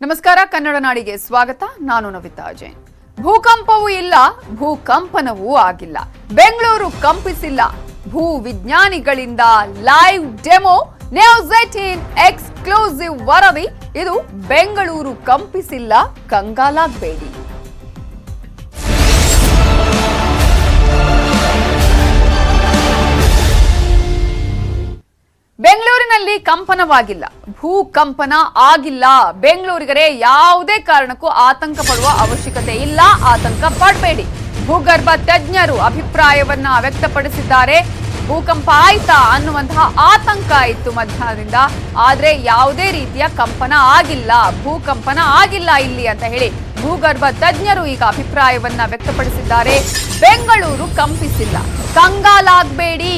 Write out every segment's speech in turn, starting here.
ನಮಸ್ಕಾರ, ಕನ್ನಡ ನಾಡಿಗೆ ಸ್ವಾಗತ. ನಾನು ನವಿತಾ ಜೈನ್. ಭೂಕಂಪವೂ ಇಲ್ಲ, ಭೂಕಂಪನವೂ ಆಗಿಲ್ಲ, ಬೆಂಗಳೂರು ಕಂಪಿಸಿಲ್ಲ, ಭೂ ವಿಜ್ಞಾನಿಗಳಿಂದ ಲೈವ್ ಡೆಮೋ, ನ್ಯೂಸ್ 18 ಎಕ್ಸ್ಕ್ಲೂಸಿವ್ ವರದಿ. ಇದು ಬೆಂಗಳೂರು ಕಂಪಿಸಿಲ್ಲ, ಕಂಗಾಲಾಗಬೇಡಿ. ಬೆಂಗಳೂರಿನಲ್ಲಿ ಕಂಪನವಾಗಿಲ್ಲ, ಭೂಕಂಪನ ಆಗಿಲ್ಲ. ಬೆಂಗಳೂರಿಗರೇ ಯಾವುದೇ ಕಾರಣಕ್ಕೂ ಆತಂಕ ಪಡುವ ಅವಶ್ಯಕತೆ ಇಲ್ಲ, ಆತಂಕ ಪಡಬೇಡಿ. ಭೂಗರ್ಭ ತಜ್ಞರು ಅಭಿಪ್ರಾಯವನ್ನ ವ್ಯಕ್ತಪಡಿಸಿದ್ದಾರೆ. ಭೂಕಂಪ ಆಯ್ತಾ ಅನ್ನುವಂತಹ ಆತಂಕ ಇತ್ತು ಮಧ್ಯಾಹ್ನದಿಂದ, ಆದ್ರೆ ಯಾವುದೇ ರೀತಿಯ ಕಂಪನ ಆಗಿಲ್ಲ, ಭೂಕಂಪನ ಆಗಿಲ್ಲ ಇಲ್ಲಿ ಅಂತ ಹೇಳಿ ಭೂಗರ್ಭ ತಜ್ಞರು ಈಗ ಅಭಿಪ್ರಾಯವನ್ನ ವ್ಯಕ್ತಪಡಿಸಿದ್ದಾರೆ. ಬೆಂಗಳೂರು ಕಂಪಿಸಿಲ್ಲ, ಕಂಗಾಲಾಗಬೇಡಿ.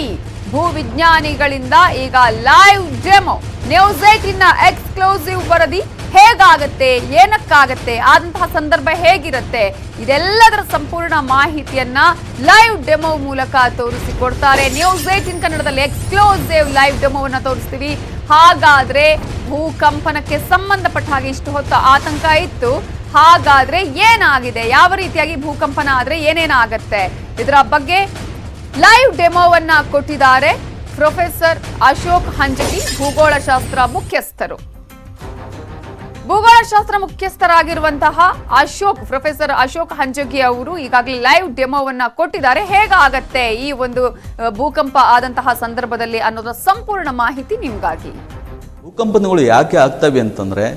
ಭೂ ವಿಜ್ಞಾನಿಗಳಿಂದ ಈಗ ಲೈವ್ ಡೆಮೋ, ನ್ಯೂಸ್ 18 ಎಕ್ಸ್ಕ್ಲೂಸಿವ್ ವರದಿ. ಹೇಗಾಗತ್ತೆ, ಏನಕ್ಕಾಗತ್ತೆ, ಅಂತಹ ಸಂದರ್ಭ ಹೇಗಿರುತ್ತೆ, ಇದೆಲ್ಲದರ ಸಂಪೂರ್ಣ ಮಾಹಿತಿಯನ್ನ ಲೈವ್ ಡೆಮೋ ಮೂಲಕ ತೋರಿಸಿಕೊಡ್ತಾರೆ. ನ್ಯೂಸ್ 18 ಕನ್ನಡದಲ್ಲಿ ಎಕ್ಸ್ಕ್ಲೂಸಿವ್ ಲೈವ್ ಡೆಮೋವನ್ನ ತೋರಿಸ್ತೀವಿ. ಹಾಗಾದ್ರೆ ಭೂಕಂಪನಕ್ಕೆ ಸಂಬಂಧಪಟ್ಟ ಹಾಗೆ ಇಷ್ಟು ಹೊತ್ತು ಆತಂಕ ಇತ್ತು, ಹಾಗಾದ್ರೆ ಏನಾಗಿದೆ, ಯಾವ ರೀತಿಯಾಗಿ ಭೂಕಂಪನ ಆದ್ರೆ ಏನೇನಾಗತ್ತೆ, ಇದರ ಬಗ್ಗೆ ಲೈವ್ ಡೆಮೋವನ್ನ ಕೊಟ್ಟಿದ್ದಾರೆ ಪ್ರೊಫೆಸರ್ ಅಶೋಕ್ ಹಂಜಗಿ, ಭೂಗೋಳಶಾಸ್ತ್ರ ಮುಖ್ಯಸ್ಥರು. ಭೂಗೋಳಶಾಸ್ತ್ರ ಮುಖ್ಯಸ್ಥರಾಗಿರುವಂತಹ ಪ್ರೊಫೆಸರ್ ಅಶೋಕ್ ಹಂಜಗಿ ಅವರು ಈಗಾಗಲೇ ಲೈವ್ ಡೆಮೋವನ್ನ ಕೊಟ್ಟಿದ್ದಾರೆ. ಹೇಗಾಗತ್ತೆ ಈ ಒಂದು ಭೂಕಂಪ ಆದಂತಹ ಸಂದರ್ಭದಲ್ಲಿ ಅನ್ನೋದ್ರ ಸಂಪೂರ್ಣ ಮಾಹಿತಿ ನಿಮ್ಗಾಗಿ. ಭೂಕಂಪನಗಳು ಯಾಕೆ ಆಗ್ತವೆ ಅಂತಂದ್ರೆ,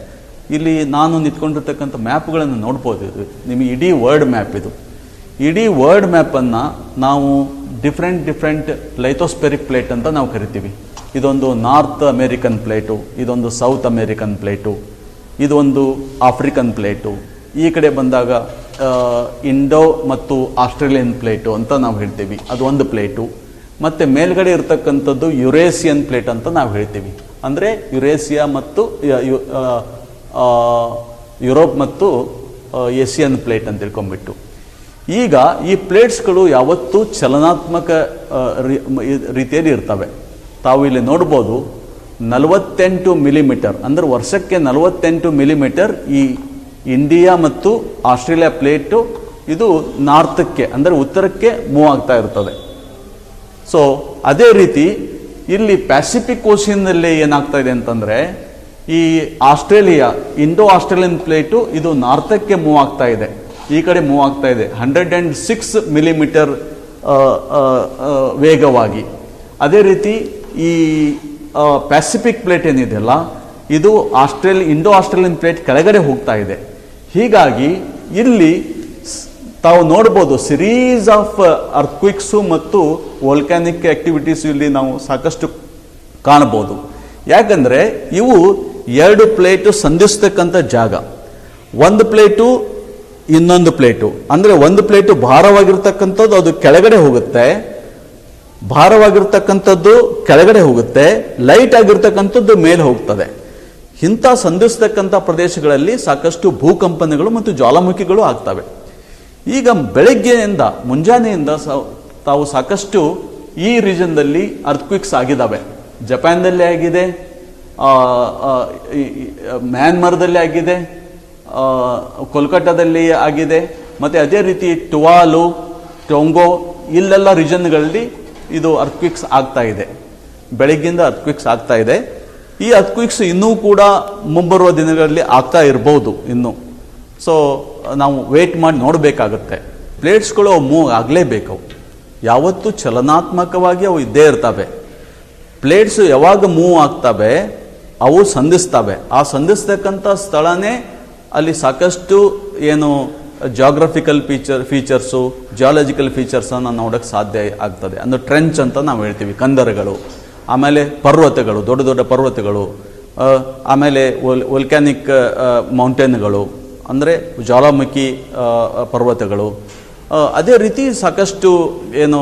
ಇಲ್ಲಿ ನಾನು ನಿಂತ್ಕೊಂಡಿರ್ತಕ್ಕಂಥ ಮ್ಯಾಪ್ಗಳನ್ನು ನೋಡ್ಬೋದು. ನಿಮಗೆ ಇಡೀ ವರ್ಲ್ಡ್ ಮ್ಯಾಪ್ ಇದು. ಇಡೀ ವರ್ಲ್ಡ್ ಮ್ಯಾಪನ್ನು ನಾವು ಡಿಫ್ರೆಂಟ್ ಲೈಥೋಸ್ಪೆರಿಕ್ ಪ್ಲೇಟ್ ಅಂತ ನಾವು ಕರಿತೀವಿ. ಇದೊಂದು ನಾರ್ತ್ ಅಮೇರಿಕನ್ ಪ್ಲೇಟು, ಇದೊಂದು ಸೌತ್ ಅಮೇರಿಕನ್ ಪ್ಲೇಟು, ಇದೊಂದು ಆಫ್ರಿಕನ್ ಪ್ಲೇಟು, ಈ ಕಡೆ ಬಂದಾಗ ಇಂಡೋ ಮತ್ತು ಆಸ್ಟ್ರೇಲಿಯನ್ ಪ್ಲೇಟು ಅಂತ ನಾವು ಹೇಳ್ತೀವಿ, ಅದು ಒಂದು ಪ್ಲೇಟು. ಮತ್ತು ಮೇಲ್ಗಡೆ ಇರ್ತಕ್ಕಂಥದ್ದು ಯುರೇಸಿಯನ್ ಪ್ಲೇಟ್ ಅಂತ ನಾವು ಹೇಳ್ತೀವಿ. ಅಂದರೆ ಯುರೇಸಿಯಾ ಮತ್ತು ಯುರೋಪ್ ಮತ್ತು ಏಷಿಯನ್ ಪ್ಲೇಟ್ ಅಂತ ತಿಳ್ಕೊಂಡ್ಬಿಟ್ಟು. ಈಗ ಈ ಪ್ಲೇಟ್ಸ್ಗಳು ಯಾವತ್ತೂ ಚಲನಾತ್ಮಕ ರೀತಿಯಲ್ಲಿ ಇರ್ತವೆ. ತಾವು ಇಲ್ಲಿ ನೋಡ್ಬೋದು, 48 ಮಿಲಿಮೀಟರ್ ಅಂದರೆ ವರ್ಷಕ್ಕೆ 48 ಮಿಲಿಮೀಟರ್ ಈ ಇಂಡಿಯಾ ಮತ್ತು ಆಸ್ಟ್ರೇಲಿಯಾ ಪ್ಲೇಟು ಇದು ನಾರ್ತಕ್ಕೆ ಅಂದರೆ ಉತ್ತರಕ್ಕೆ ಮೂವ್ ಆಗ್ತಾ ಇರ್ತದೆ. ಸೊ ಅದೇ ರೀತಿ ಇಲ್ಲಿ ಪ್ಯಾಸಿಫಿಕ್ ಓಷಿಯನ್ನಲ್ಲಿ ಏನಾಗ್ತಾ ಇದೆ ಅಂತಂದರೆ, ಈ ಆಸ್ಟ್ರೇಲಿಯಾ ಇಂಡೋ ಆಸ್ಟ್ರೇಲಿಯನ್ ಪ್ಲೇಟು ಇದು ನಾರ್ತಕ್ಕೆ ಮೂವ್ ಆಗ್ತಾ ಇದೆ, ಈ ಕಡೆ ಮೂವ್ ಆಗ್ತಾ ಇದೆ 106 ಮಿಲಿಮೀಟರ್ ವೇಗವಾಗಿ. ಅದೇ ರೀತಿ ಈ ಪ್ಯಾಸಿಫಿಕ್ ಪ್ಲೇಟ್ ಏನಿದೆಯಲ್ಲ, ಇದು ಇಂಡೋ ಆಸ್ಟ್ರೇಲಿಯನ್ ಪ್ಲೇಟ್ ಕೆಳಗಡೆ ಹೋಗ್ತಾ ಇದೆ. ಹೀಗಾಗಿ ಇಲ್ಲಿ ತಾವು ನೋಡ್ಬೋದು ಸಿರೀಸ್ ಆಫ್ ಅರ್ಥ್ಕ್ವಿಕ್ಸು ಮತ್ತು ವೋಲ್ಕ್ಯಾನಿಕ್ ಆಕ್ಟಿವಿಟೀಸ್ ಇಲ್ಲಿ ನಾವು ಸಾಕಷ್ಟು ಕಾಣಬಹುದು. ಯಾಕಂದರೆ ಇವು ಎರಡು ಪ್ಲೇಟು ಸಂಧಿಸ್ತಕ್ಕಂಥ ಜಾಗ. ಒಂದು ಪ್ಲೇಟು ಇನ್ನೊಂದು ಪ್ಲೇಟು, ಅಂದರೆ ಒಂದು ಪ್ಲೇಟು ಭಾರವಾಗಿರ್ತಕ್ಕಂಥದ್ದು ಅದು ಕೆಳಗಡೆ ಹೋಗುತ್ತೆ, ಭಾರವಾಗಿರ್ತಕ್ಕಂಥದ್ದು ಕೆಳಗಡೆ ಹೋಗುತ್ತೆ, ಲೈಟ್ ಆಗಿರ್ತಕ್ಕಂಥದ್ದು ಮೇಲೆ ಹೋಗ್ತದೆ. ಇಂಥ ಸಂಧಿಸ್ತಕ್ಕಂಥ ಪ್ರದೇಶಗಳಲ್ಲಿ ಸಾಕಷ್ಟು ಭೂಕಂಪನಗಳು ಮತ್ತು ಜ್ವಾಲಾಮುಖಿಗಳು ಆಗ್ತವೆ. ಈಗ ಬೆಳಗ್ಗೆಯಿಂದ ಮುಂಜಾನೆಯಿಂದ ತಾವು ಸಾಕಷ್ಟು ಈ ರೀಜನ್ದಲ್ಲಿ ಅರ್ಥ್ಕ್ವಿಕ್ಸ್ ಆಗಿದ್ದಾವೆ. ಜಪಾನ್ದಲ್ಲಿ ಆಗಿದೆ, ಮ್ಯಾನ್ಮಾರ್ದಲ್ಲಿ ಆಗಿದೆ, ಕೋಲ್ಕತ್ತಾದಲ್ಲಿ ಆಗಿದೆ, ಮತ್ತು ಅದೇ ರೀತಿ ಟುವಾಲು, ಟೊಂಗೋ ಇಲ್ಲೆಲ್ಲ ರೀಜನ್ಗಳಲ್ಲಿ ಇದು ಅರ್ಥ್ಕ್ವಿಕ್ಸ್ ಆಗ್ತಾ ಇದೆ. ಬೆಳಗ್ಗಿಂದ ಅರ್ಥ್ಕ್ವಿಕ್ಸ್ ಆಗ್ತಾ ಇದೆ. ಈ ಅರ್ಥ್ಕ್ವಿಕ್ಸ್ ಇನ್ನೂ ಕೂಡ ಮುಂಬರುವ ದಿನಗಳಲ್ಲಿ ಆಗ್ತಾ ಇರ್ಬೋದು ಇನ್ನು. ಸೊ ನಾವು ವೇಟ್ ಮಾಡಿ ನೋಡಬೇಕಾಗುತ್ತೆ. ಪ್ಲೇಟ್ಸ್ಗಳು ಮೂವ್ ಆಗಲೇಬೇಕು, ಯಾವತ್ತೂ ಚಲನಾತ್ಮಕವಾಗಿ ಅವು ಇದ್ದೇ ಇರ್ತವೆ. ಪ್ಲೇಟ್ಸ್ ಯಾವಾಗ ಮೂವ್ ಆಗ್ತವೆ ಅವು ಸಂಧಿಸ್ತವೆ. ಆ ಸಂಧಿಸ್ತಕ್ಕಂಥ ಸ್ಥಳನೇ ಅಲ್ಲಿ ಸಾಕಷ್ಟು ಏನು ಜಾಗ್ರಫಿಕಲ್ ಫೀಚರ್ಸು ಜಿಯಾಲಜಿಕಲ್ ಫೀಚರ್ಸನ್ನು ನೋಡೋಕ್ಕೆ ಸಾಧ್ಯ ಆಗ್ತದೆ. ಅಂದರೆ ಟ್ರೆಂಚ್ ಅಂತ ನಾವು ಹೇಳ್ತೀವಿ, ಕಂದರಗಳು, ಆಮೇಲೆ ಪರ್ವತಗಳು, ದೊಡ್ಡ ದೊಡ್ಡ ಪರ್ವತಗಳು, ಆಮೇಲೆ ವೋಲ್ಕ್ಯಾನಿಕ್ ಮೌಂಟೇನ್ಗಳು ಅಂದರೆ ಜ್ವಾಲಾಮುಖಿ ಪರ್ವತಗಳು. ಅದೇ ರೀತಿ ಸಾಕಷ್ಟು ಏನು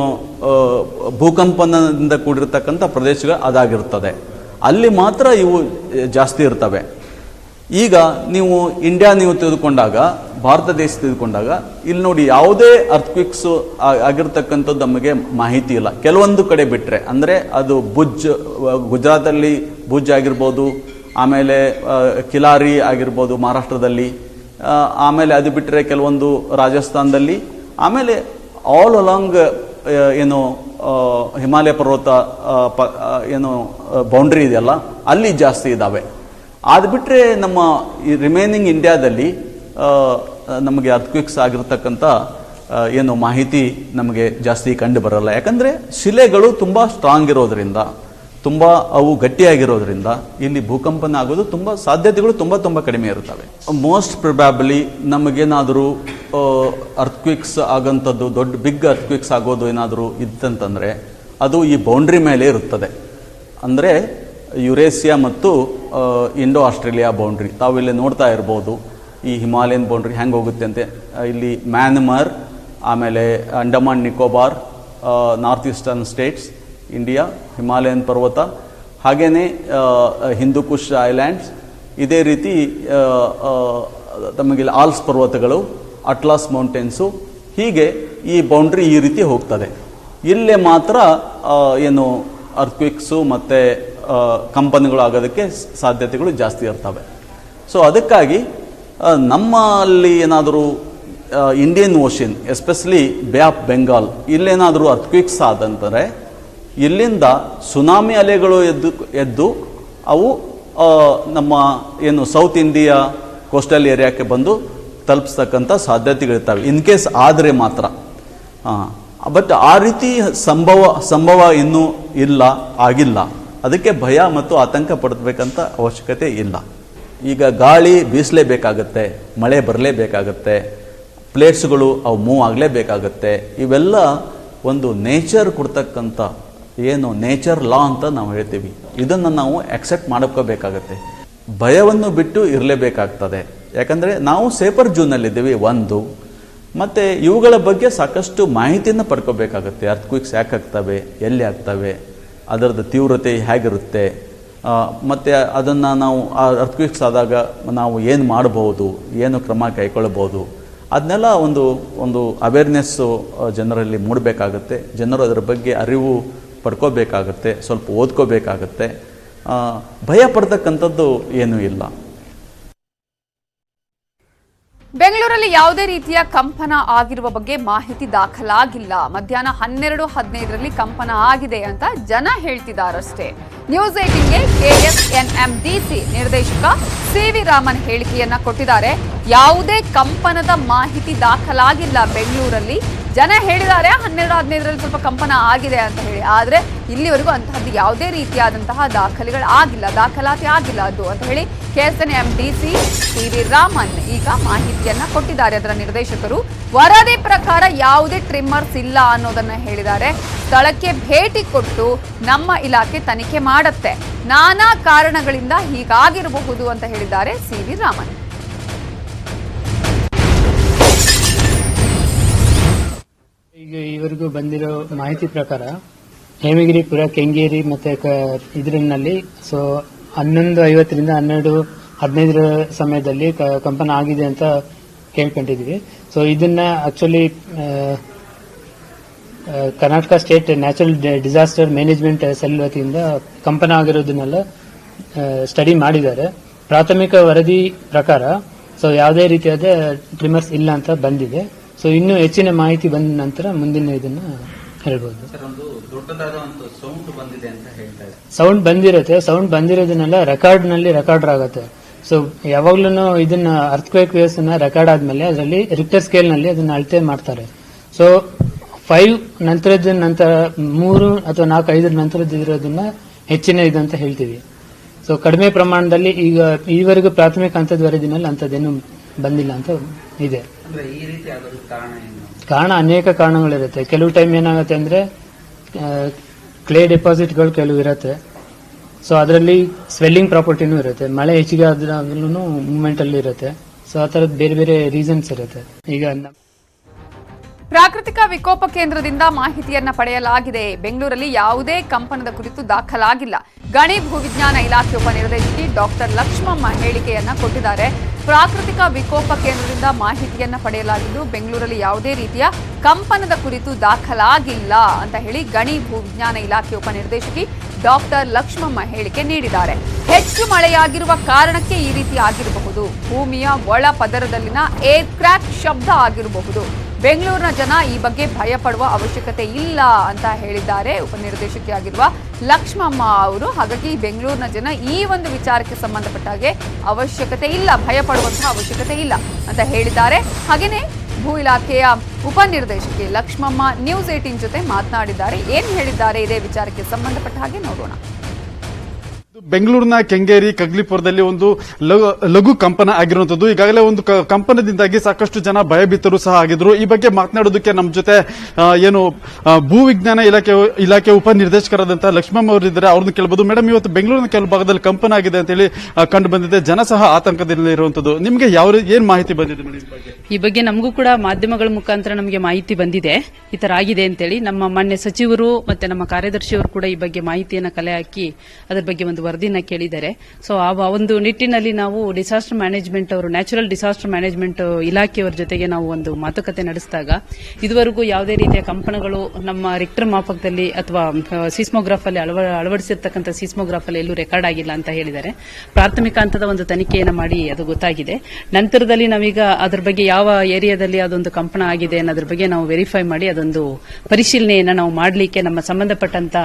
ಭೂಕಂಪನದಿಂದ ಕೂಡಿರ್ತಕ್ಕಂಥ ಪ್ರದೇಶಗಳು ಅದಾಗಿರ್ತದೆ. ಅಲ್ಲಿ ಮಾತ್ರ ಇವು ಜಾಸ್ತಿ ಇರ್ತವೆ. ಈಗ ನೀವು ಇಂಡಿಯಾ ತೆಗೆದುಕೊಂಡಾಗ, ಭಾರತ ದೇಶ ತೆಗೆದುಕೊಂಡಾಗ ಇಲ್ಲಿ ನೋಡಿ ಯಾವುದೇ ಅರ್ಥ್ಕ್ವಿಕ್ಸು ಆಗಿರ್ತಕ್ಕಂಥದ್ದು ನಮಗೆ ಮಾಹಿತಿ ಇಲ್ಲ. ಕೆಲವೊಂದು ಕಡೆ ಬಿಟ್ಟರೆ, ಅಂದರೆ ಅದು ಗುಜರಾತಲ್ಲಿ ಭುಜ್ ಆಗಿರ್ಬೋದು, ಆಮೇಲೆ ಕಿಲಾರಿ ಆಗಿರ್ಬೋದು ಮಹಾರಾಷ್ಟ್ರದಲ್ಲಿ, ಆಮೇಲೆ ಅದು ಬಿಟ್ಟರೆ ಕೆಲವೊಂದು ರಾಜಸ್ಥಾನದಲ್ಲಿ, ಆಮೇಲೆ ಆಲ್ ಅಲಾಂಗ್ ಏನು ಹಿಮಾಲಯ ಪರ್ವತ ಏನು ಬೌಂಡ್ರಿ ಇದೆಯಲ್ಲ ಅಲ್ಲಿ ಜಾಸ್ತಿ ಇದ್ದಾವೆ. ಅದು ಬಿಟ್ಟರೆ ನಮ್ಮ ಈ ರಿಮೈನಿಂಗ್ ಇಂಡಿಯಾದಲ್ಲಿ ನಮಗೆ ಅರ್ಥಕ್ವಿಕ್ಸ್ ಆಗಿರ್ತಕ್ಕಂಥ ಏನು ಮಾಹಿತಿ ನಮಗೆ ಜಾಸ್ತಿ ಕಂಡು ಬರಲ್ಲ. ಯಾಕಂದರೆ ಶಿಲೆಗಳು ತುಂಬ ಸ್ಟ್ರಾಂಗ್ ಇರೋದ್ರಿಂದ, ತುಂಬ ಅವು ಗಟ್ಟಿಯಾಗಿರೋದ್ರಿಂದ ಇಲ್ಲಿ ಭೂಕಂಪನ ಆಗೋದು ತುಂಬ ಸಾಧ್ಯತೆಗಳು ತುಂಬ ಕಡಿಮೆ ಇರ್ತವೆ. ಮೋಸ್ಟ್ ಪ್ರೊಬ್ಯಾಬಲಿ ನಮಗೇನಾದರೂ ಅರ್ಥಕ್ವಿಕ್ಸ್ ಆಗೋಂಥದ್ದು, ದೊಡ್ಡ ಬಿಗ್ ಅರ್ಥಕ್ವಿಕ್ಸ್ ಆಗೋದು ಏನಾದರೂ ಇತ್ತಂತಂದರೆ ಅದು ಈ ಬೌಂಡ್ರಿ ಮೇಲೆ ಇರುತ್ತದೆ. ಅಂದರೆ ಯುರೇಸಿಯಾ ಮತ್ತು ಇಂಡೋ ಆಸ್ಟ್ರೇಲಿಯಾ ಬೌಂಡ್ರಿ ತಾವಿಲ್ಲಿ ನೋಡ್ತಾ ಇರ್ಬೋದು. ಈ ಹಿಮಾಲಯನ್ ಬೌಂಡ್ರಿ ಹೆಂಗೆ ಹೋಗುತ್ತೆ ಅಂತೆ, ಇಲ್ಲಿ ಮ್ಯಾನ್ಮಾರ್, ಆಮೇಲೆ Andaman Nicobar, north eastern States, India, Himalayan ಪರ್ವತ, ಹಾಗೆಯೇ ಹಿಂದೂಕುಷ್ ಐಲ್ಯಾಂಡ್ಸ್, ಇದೇ ರೀತಿ ತಮಗಿಲ್ಲಿ ಆಲ್ಸ್ ಪರ್ವತಗಳು, ಅಟ್ಲಾಸ್ ಮೌಂಟೇನ್ಸು, ಹೀಗೆ ಈ ಬೌಂಡ್ರಿ ಈ ರೀತಿ ಹೋಗ್ತದೆ. ಇಲ್ಲೇ ಮಾತ್ರ ಏನು ಅರ್ಥಕ್ವಿಕ್ಸು ಮತ್ತು ಕಂಪನಗಳು ಆಗೋದಕ್ಕೆ ಸಾಧ್ಯತೆಗಳು ಜಾಸ್ತಿ ಇರ್ತವೆ. ಸೊ ಅದಕ್ಕಾಗಿ ನಮ್ಮಲ್ಲಿ ಏನಾದರೂ Indian ocean, especially bay of Bengal, ಇಲ್ಲೇನಾದರೂ ಅರ್ಥಕ್ವಿಕ್ಸ್ ಆದಂದರೆ ಇಲ್ಲಿಂದ ಸುನಾಮಿ ಅಲೆಗಳು ಎದ್ದು ಅವು ನಮ್ಮ ಏನು ಸೌತ್ ಇಂಡಿಯಾ ಕೋಸ್ಟಲ್ ಏರಿಯಾಕ್ಕೆ ಬಂದು ತಲುಪಿಸ್ತಕ್ಕಂಥ ಸಾಧ್ಯತೆಗಳಿರ್ತವೆ, ಇನ್ ಕೇಸ್ ಆದರೆ ಮಾತ್ರ. ಬಟ್ ಆ ರೀತಿ ಸಂಭವ ಇನ್ನೂ ಆಗಿಲ್ಲ. ಅದಕ್ಕೆ ಭಯ ಮತ್ತು ಆತಂಕ ಪಡಬೇಕಂತ ಅವಶ್ಯಕತೆ ಇಲ್ಲ. ಈಗ ಗಾಳಿ ಬೀಸಲೇಬೇಕಾಗತ್ತೆ, ಮಳೆ ಬರಲೇಬೇಕಾಗತ್ತೆ, ಪ್ಲೇಟ್ಸ್ಗಳು ಅವು ಮೂವ್ ಆಗಲೇಬೇಕಾಗತ್ತೆ. ಇವೆಲ್ಲ ಒಂದು ನೇಚರ್ ಕೊಡ್ತಕ್ಕಂಥ ಏನು ನೇಚರ್ ಲಾ ಅಂತ ನಾವು ಹೇಳ್ತೀವಿ, ಇದನ್ನು ನಾವು ಅಕ್ಸೆಪ್ಟ್ ಮಾಡ್ಕೋಬೇಕಾಗತ್ತೆ. ಭಯವನ್ನು ಬಿಟ್ಟು ಇರಲೇಬೇಕಾಗ್ತದೆ. ಯಾಕಂದರೆ ನಾವು ಸೇಫರ್ ಝೋನಲ್ಲಿದ್ದೀವಿ ಒಂದು, ಮತ್ತು ಇವುಗಳ ಬಗ್ಗೆ ಸಾಕಷ್ಟು ಮಾಹಿತಿಯನ್ನು ಪಡ್ಕೋಬೇಕಾಗತ್ತೆ. ಅರ್ಥಕ್ವಿಕ್ಸ್ ಯಾಕೆ ಆಗ್ತವೆ, ಎಲ್ಲಿ ಆಗ್ತವೆ, ಅದರದ್ದು ತೀವ್ರತೆ ಹೇಗಿರುತ್ತೆ, ಮತ್ತು ಅದನ್ನು ನಾವು ಆ ಅರ್ಥಕ್ವಿಕ್ಸ್ ಆದಾಗ ನಾವು ಏನು ಮಾಡ್ಬೋದು, ಏನು ಕ್ರಮ ಕೈಗೊಳ್ಬೋದು, ಅದನ್ನೆಲ್ಲ ಒಂದು ಅವೇರ್ನೆಸ್ಸು ಜನರಲ್ಲಿ ಮೂಡಬೇಕಾಗತ್ತೆ. ಜನರು ಅದರ ಬಗ್ಗೆ ಅರಿವು ಪಡ್ಕೋಬೇಕಾಗತ್ತೆ, ಸ್ವಲ್ಪ ಓದ್ಕೋಬೇಕಾಗತ್ತೆ. ಭಯ ಪಡ್ತಕ್ಕಂಥದ್ದು ಏನೂ ಇಲ್ಲ. ಬೆಂಗಳೂರಲ್ಲಿ ಯಾವುದೇ ರೀತಿಯ ಕಂಪನ ಆಗಿರುವ ಬಗ್ಗೆ ಮಾಹಿತಿ ದಾಖಲಾಗಿಲ್ಲ. ಮಧ್ಯಾಹ್ನ 12:15ರಲ್ಲಿ ಕಂಪನ ಆಗಿದೆ ಅಂತ ಜನ ಹೇಳ್ತಿದ್ದಾರಷ್ಟೇ. ನ್ಯೂಸ್ 18ಗೆ KSNMDC ನಿರ್ದೇಶಕ CV ರಾಮನ್ ಹೇಳಿಕೆಯನ್ನ ಕೊಟ್ಟಿದ್ದಾರೆ. ಯಾವುದೇ ಕಂಪನದ ಮಾಹಿತಿ ದಾಖಲಾಗಿಲ್ಲ ಬೆಂಗಳೂರಲ್ಲಿ. ಜನ ಹೇಳಿದ್ದಾರೆ 12:15ರಲ್ಲಿ ಸ್ವಲ್ಪ ಕಂಪನ ಆಗಿದೆ ಅಂತ ಹೇಳಿ, ಆದರೆ ಇಲ್ಲಿವರೆಗೂ ಅಂತಹದ್ದು ಯಾವುದೇ ರೀತಿಯಾದಂತಹ ದಾಖಲಾತಿ ಆಗಿಲ್ಲ ಅದು ಅಂತ ಹೇಳಿ KSNMDC CV ರಾಮನ್ ಈಗ ಮಾಹಿತಿಯನ್ನ ಕೊಟ್ಟಿದ್ದಾರೆ. ಅದರ ನಿರ್ದೇಶಕರು ವರದಿ ಪ್ರಕಾರ ಯಾವುದೇ ಟ್ರಿಮ್ಮರ್ಸ್ ಇಲ್ಲ ಅನ್ನೋದನ್ನ ಹೇಳಿದ್ದಾರೆ. ಸ್ಥಳಕ್ಕೆ ಭೇಟಿ ಕೊಟ್ಟು ನಮ್ಮ ಇಲಾಖೆ ತನಿಖೆ ಮಾಡುತ್ತೆ, ನಾನಾ ಕಾರಣಗಳಿಂದ ಹೀಗಾಗಿರಬಹುದು ಅಂತ ಹೇಳಿದ್ದಾರೆ CV ರಾಮನ್. ಈಗ ಈವರೆಗೂ ಬಂದಿರೋ ಮಾಹಿತಿ ಪ್ರಕಾರ ಹೇಮಗಿರಿಪುರ, ಕೆಂಗೇರಿ ಮತ್ತೆ ಇದರಲ್ಲಿ 11:50ರಿಂದ 12:15 ಸಮಯದಲ್ಲಿ ಕಂಪನ ಆಗಿದೆ ಅಂತ ಕೇಳ್ಕೊಂಡಿದ್ವಿ. ಸೊ ಇದನ್ನ actually Karnataka state natural disaster management cell ವತಿಯಿಂದ ಕಂಪನ ಆಗಿರೋದನ್ನೆಲ್ಲ ಸ್ಟಡಿ ಮಾಡಿದ್ದಾರೆ. ಪ್ರಾಥಮಿಕ ವರದಿ ಪ್ರಕಾರ ಯಾವುದೇ ರೀತಿಯಾದ ಟ್ರಿಮರ್ಸ್ ಇಲ್ಲ ಅಂತ ಬಂದಿದೆ. ಸೊ ಇನ್ನೂ ಹೆಚ್ಚಿನ ಮಾಹಿತಿ ಬಂದ ನಂತರ ಮುಂದಿನ ಇದನ್ನ ಹೇಳ್ಬೋದು. ಸೌಂಡ್ ಬಂದಿರುತ್ತೆ. ಸೌಂಡ್ ಬಂದಿರೋದನ್ನೆಲ್ಲ ರೆಕಾರ್ಡ್ ಆಗುತ್ತೆ. ಸೊ ಯಾವಾಗ್ಲೂ ಇದನ್ನ ಅರ್ಥಕ್ವೇಕ್ ವೇವ್ಸ್ ರೆಕಾರ್ಡ್ ಆದ್ಮೇಲೆ ಅದರಲ್ಲಿ ರಿಕ್ಟರ್ ಸ್ಕೇಲ್ ನಲ್ಲಿ ಅದನ್ನ ಅಳತೆ ಮಾಡ್ತಾರೆ. ಸೊ 5 ನಂತರದ 3 ಅಥವಾ 4, 5 ನಂತರದ್ದು ಇರೋದನ್ನ ಹೆಚ್ಚಿನ ಇದಂತ ಹೇಳ್ತೀವಿ. ಸೊ ಕಡಿಮೆ ಪ್ರಮಾಣದಲ್ಲಿ ಈಗ ಈವರೆಗೂ ಪ್ರಾಥಮಿಕ ಹಂತದ ವರದಿನಲ್ಲಿ ಅಂತದೇನು ಬಂದಿಲ್ಲ ಅಂತ ಇದೆ. ಕಾರಣ ಅನೇಕ ಕಾರಣಗಳಿರುತ್ತೆ. ಕೆಲವು ಟೈಮ್ ಏನಾಗುತ್ತೆ ಅಂದ್ರೆ ಕ್ಲೇ ಡೆಪಾಸಿಟ್ಗಳು ಕೆಲವು ಇರುತ್ತೆ. ಸೊ ಅದರಲ್ಲಿ ಸ್ವೆಲ್ಲಿಂಗ್ ಪ್ರಾಪರ್ಟಿನೂ ಇರುತ್ತೆ. ಮಳೆ ಹೆಚ್ಚಿಗೆ ಆದ್ರೂ ಮೂವ್ಮೆಂಟ್ ಅಲ್ಲಿ ಇರುತ್ತೆ. ಸೊ ಆ ತರದ್ ಬೇರೆ ಬೇರೆ ರೀಸನ್ಸ್ ಇರುತ್ತೆ. ಈಗ ಪ್ರಾಕೃತಿಕ ವಿಕೋಪ ಕೇಂದ್ರದಿಂದ ಮಾಹಿತಿಯನ್ನ ಪಡೆಯಲಾಗಿದೆ. ಬೆಂಗಳೂರಲ್ಲಿ ಯಾವುದೇ ಕಂಪನದ ಕುರಿತು ದಾಖಲಾಗಿಲ್ಲ. ಗಣಿ ಭೂವಿಜ್ಞಾನ ಇಲಾಖೆ ಉಪನಿರ್ದೇಶಕಿ ಡಾಕ್ಟರ್ ಲಕ್ಷ್ಮಮ್ಮ ಹೇಳಿಕೆಯನ್ನ ಕೊಟ್ಟಿದ್ದಾರೆ. ಪ್ರಾಕೃತಿಕ ವಿಕೋಪ ಕೇಂದ್ರದಿಂದ ಮಾಹಿತಿಯನ್ನ ಪಡೆಯಲಾಗಿದ್ದು ಬೆಂಗಳೂರಲ್ಲಿ ಯಾವುದೇ ರೀತಿಯ ಕಂಪನದ ಕುರಿತು ದಾಖಲಾಗಿಲ್ಲ ಅಂತ ಹೇಳಿ ಗಣಿ ಭೂವಿಜ್ಞಾನ ಇಲಾಖೆ ಉಪನಿರ್ದೇಶಕಿ ಡಾಕ್ಟರ್ ಲಕ್ಷ್ಮಮ್ಮ ಹೇಳಿಕೆ ನೀಡಿದ್ದಾರೆ. ಹೆಚ್ಚು ಮಳೆಯಾಗಿರುವ ಕಾರಣಕ್ಕೆ ಈ ರೀತಿ ಆಗಿರಬಹುದು. ಭೂಮಿಯ ಒಳ ಪದರದಲ್ಲಿನ ಏರ್ ಕ್ರ್ಯಾಕ್ ಶಬ್ದ ಆಗಿರಬಹುದು. ಬೆಂಗಳೂರಿನ ಜನ ಈ ಬಗ್ಗೆ ಭಯ ಪಡುವ ಅವಶ್ಯಕತೆ ಇಲ್ಲ ಅಂತ ಹೇಳಿದ್ದಾರೆ ಉಪನಿರ್ದೇಶಕಿಯಾಗಿರುವ ಲಕ್ಷ್ಮಮ್ಮ ಅವರು. ಹಾಗಾಗಿ ಬೆಂಗಳೂರಿನ ಜನ ಈ ಒಂದು ವಿಚಾರಕ್ಕೆ ಸಂಬಂಧಪಟ್ಟ ಹಾಗೆ ಅವಶ್ಯಕತೆ ಇಲ್ಲ, ಭಯ ಪಡುವಂತಹ ಅವಶ್ಯಕತೆ ಇಲ್ಲ ಅಂತ ಹೇಳಿದ್ದಾರೆ. ಹಾಗೇನೆ ಭೂ ಇಲಾಖೆಯ ಉಪನಿರ್ದೇಶಕಿ ಲಕ್ಷ್ಮಮ್ಮ ನ್ಯೂಸ್ 18 ಜೊತೆ ಮಾತನಾಡಿದ್ದಾರೆ. ಏನ್ ಹೇಳಿದ್ದಾರೆ ಇದೇ ವಿಚಾರಕ್ಕೆ ಸಂಬಂಧಪಟ್ಟ ಹಾಗೆ ನೋಡೋಣ. ಬೆಂಗಳೂರಿನ ಕೆಂಗೇರಿ ಕಗ್ಲಿಪುರದಲ್ಲಿ ಒಂದು ಲಘು ಕಂಪನ ಆಗಿರುವಂತದ್ದು. ಈಗಾಗಲೇ ಒಂದು ಕಂಪನದಿಂದಾಗಿ ಸಾಕಷ್ಟು ಜನ ಭಯಭೀತರು ಸಹ ಆಗಿದ್ರು. ಈ ಬಗ್ಗೆ ಮಾತನಾಡೋದಕ್ಕೆ ನಮ್ಮ ಜೊತೆ ಭೂ ವಿಜ್ಞಾನ ಇಲಾಖೆ ಉಪನಿರ್ದೇಶಕರಾದಂತಹ ಲಕ್ಷ್ಮಮ್ಮ ಅವರಿದ್ದಾರೆ. ಅವ್ರನ್ನ ಕೇಳಬಹುದು. ಮೇಡಮ್, ಇವತ್ತು ಬೆಂಗಳೂರಿನ ಕೆಲವು ಭಾಗದಲ್ಲಿ ಕಂಪನ ಆಗಿದೆ ಅಂತ ಹೇಳಿ ಕಂಡು ಬಂದಿದೆ. ಜನ ಸಹ ಆತಂಕದಲ್ಲಿರುವಂತದ್ದು. ನಿಮಗೆ ಏನ್ ಮಾಹಿತಿ ಬಂದಿದೆ ಮೇಡಮ್ ಈ ಬಗ್ಗೆ? ಈ ಬಗ್ಗೆ ನಮಗೂ ಕೂಡ ಮಾಧ್ಯಮಗಳ ಮುಖಾಂತರ ನಮಗೆ ಮಾಹಿತಿ ಬಂದಿದೆ, ಈ ತರ ಆಗಿದೆ ಅಂತೇಳಿ. ನಮ್ಮ ಮಾನ್ಯ ಸಚಿವರು ಮತ್ತೆ ನಮ್ಮ ಕಾರ್ಯದರ್ಶಿಯವರು ಕೂಡ ಈ ಬಗ್ಗೆ ಮಾಹಿತಿಯನ್ನು ಕಲೆ ಹಾಕಿ ಅದರ ಬಗ್ಗೆ ಒಂದು ವರದಿನ ಕೇಳಿದ್ದಾರೆ. ಸೊ ಆ ಒಂದು ನಿಟ್ಟಿನಲ್ಲಿ ನಾವು ಡಿಸಾಸ್ಟರ್ ಮ್ಯಾನೇಜ್ಮೆಂಟ್ ಅವರು, ನ್ಯಾಚುರಲ್ ಡಿಸಾಸ್ಟರ್ ಮ್ಯಾನೇಜ್ಮೆಂಟ್ ಇಲಾಖೆಯವರ ಜೊತೆಗೆ ನಾವು ಒಂದು ಮಾತುಕತೆ ನಡೆಸಿದಾಗ ಇದುವರೆಗೂ ಯಾವುದೇ ರೀತಿಯ ಕಂಪನಗಳು ನಮ್ಮ ರಿಕ್ಟರ್ ಮಾಪಕದಲ್ಲಿ ಅಥವಾ ಸಿಸ್ಮೋಗ್ರಾಫ್ ಅಲ್ಲಿ ಅಳವಡಿಸಿರ್ತಕ್ಕಂಥ ಸಿಸ್ಮೋಗ್ರಾಫ್ ಅಲ್ಲಿ ಎಲ್ಲೂ ರೆಕಾರ್ಡ್ ಆಗಿಲ್ಲ ಅಂತ ಹೇಳಿದ್ದಾರೆ. ಪ್ರಾಥಮಿಕ ಹಂತದ ಒಂದು ತನಿಖೆಯನ್ನು ಮಾಡಿ ಅದು ಗೊತ್ತಾಗಿದೆ. ನಂತರದಲ್ಲಿ ನಾವೀಗ ಅದರ ಬಗ್ಗೆ ಯಾವ ಏರಿಯಾದಲ್ಲಿ ಅದೊಂದು ಕಂಪನ ಆಗಿದೆ ಅನ್ನೋದ್ರ ಬಗ್ಗೆ ನಾವು ವೆರಿಫೈ ಮಾಡಿ ಅದೊಂದು ಪರಿಶೀಲನೆಯನ್ನು ನಾವು ಮಾಡಲಿಕ್ಕೆ ನಮ್ಮ ಸಂಬಂಧಪಟ್ಟಂತ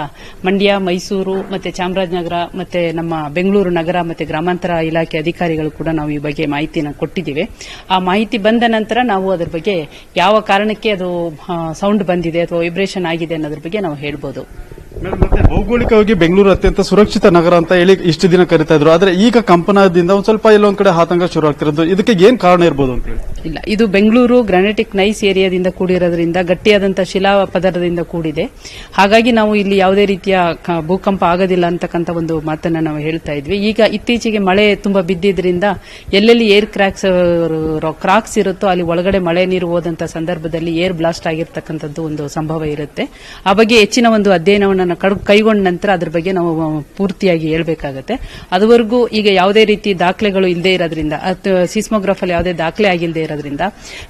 ಮಂಡ್ಯ, ಮೈಸೂರು ಮತ್ತೆ ಚಾಮರಾಜನಗರ ಮತ್ತೆ ನಮ್ಮ ಬೆಂಗಳೂರು ನಗರ ಮತ್ತೆ ಗ್ರಾಮಾಂತರ ಇಲಾಖೆ ಅಧಿಕಾರಿಗಳು ಕೂಡ ನಾವು ಈ ಬಗ್ಗೆ ಮಾಹಿತಿಯನ್ನು ಕೊಟ್ಟಿದ್ದೀವಿ. ಆ ಮಾಹಿತಿ ಬಂದ ನಂತರ ನಾವು ಅದರ ಬಗ್ಗೆ ಯಾವ ಕಾರಣಕ್ಕೆ ಅದು ಸೌಂಡ್ ಬಂದಿದೆ ಅಥವಾ ವೈಬ್ರೇಷನ್ ಆಗಿದೆ ಅನ್ನೋದ್ರ ಬಗ್ಗೆ ನಾವು ಹೇಳ್ಬೋದು. ಮತ್ತೆ ಭೌಗೋಳಿಕವಾಗಿ ಬೆಂಗಳೂರು ಅತ್ಯಂತ ಸುರಕ್ಷಿತ ನಗರ ಅಂತ ಹೇಳಿ ಇಷ್ಟು ದಿನ ಕರೀತಾ ಇದ್ರು. ಆದ್ರೆ ಈಗ ಕಂಪನದಿಂದ ಒಂದ್ ಸ್ವಲ್ಪ ಎಲ್ಲೊಂದ್ ಕಡೆ ಆತಂಕ ಶುರು ಆಗ್ತಿರೋದು. ಇದಕ್ಕೆ ಏನ್ ಕಾರಣ ಇರಬಹುದು ಅಂತ ಹೇಳಿ? ಇಲ್ಲ, ಇದು ಬೆಂಗಳೂರು ಗ್ರಾನೈಟಿಕ್ ನೈಸ್ ಏರಿಯಾದಿಂದ ಕೂಡಿರೋದ್ರಿಂದ, ಗಟ್ಟಿಯಾದಂತಹ ಶಿಲಾ ಪದರದಿಂದ ಕೂಡಿದೆ. ಹಾಗಾಗಿ ನಾವು ಇಲ್ಲಿ ಯಾವುದೇ ರೀತಿಯ ಭೂಕಂಪ ಆಗೋದಿಲ್ಲ ಅಂತಕ್ಕಂಥ ಒಂದು ಮಾತನ್ನ ನಾವು ಹೇಳ್ತಾ ಇದ್ವಿ. ಈಗ ಇತ್ತೀಚೆಗೆ ಮಳೆ ತುಂಬಾ ಬಿದ್ದಿದ್ರಿಂದ ಎಲ್ಲೆಲ್ಲಿ ಏರ್ ಕ್ರಾಕ್ಸ್ ಇರುತ್ತೋ ಅಲ್ಲಿ ಒಳಗಡೆ ಮಳೆ ನೀರು ಹೋದಂತ ಸಂದರ್ಭದಲ್ಲಿ ಏರ್ ಬ್ಲಾಸ್ಟ್ ಆಗಿರ್ತಕ್ಕಂಥದ್ದು ಒಂದು ಸಂಭವ ಇರುತ್ತೆ. ಆ ಬಗ್ಗೆ ಹೆಚ್ಚಿನ ಒಂದು ಅಧ್ಯಯನವನ್ನು ಕೈಗೊಂಡ ನಂತರ ಅದ್ರ ಬಗ್ಗೆ ನಾವು ಪೂರ್ತಿಯಾಗಿ ಹೇಳ್ಬೇಕಾಗತ್ತೆ. ಅದುವರೆಗೂ ಈಗ ಯಾವುದೇ ರೀತಿ ದಾಖಲೆಗಳು ಇಲ್ಲದೆ ಇರೋದ್ರಿಂದ, ಸಿಸ್ಮೋಗ್ರಾಫ್ ಅಲ್ಲಿ ಯಾವುದೇ ದಾಖಲೆ ಆಗಿಲ್ಲದೆ ಇರೋದ್ರಿಂದ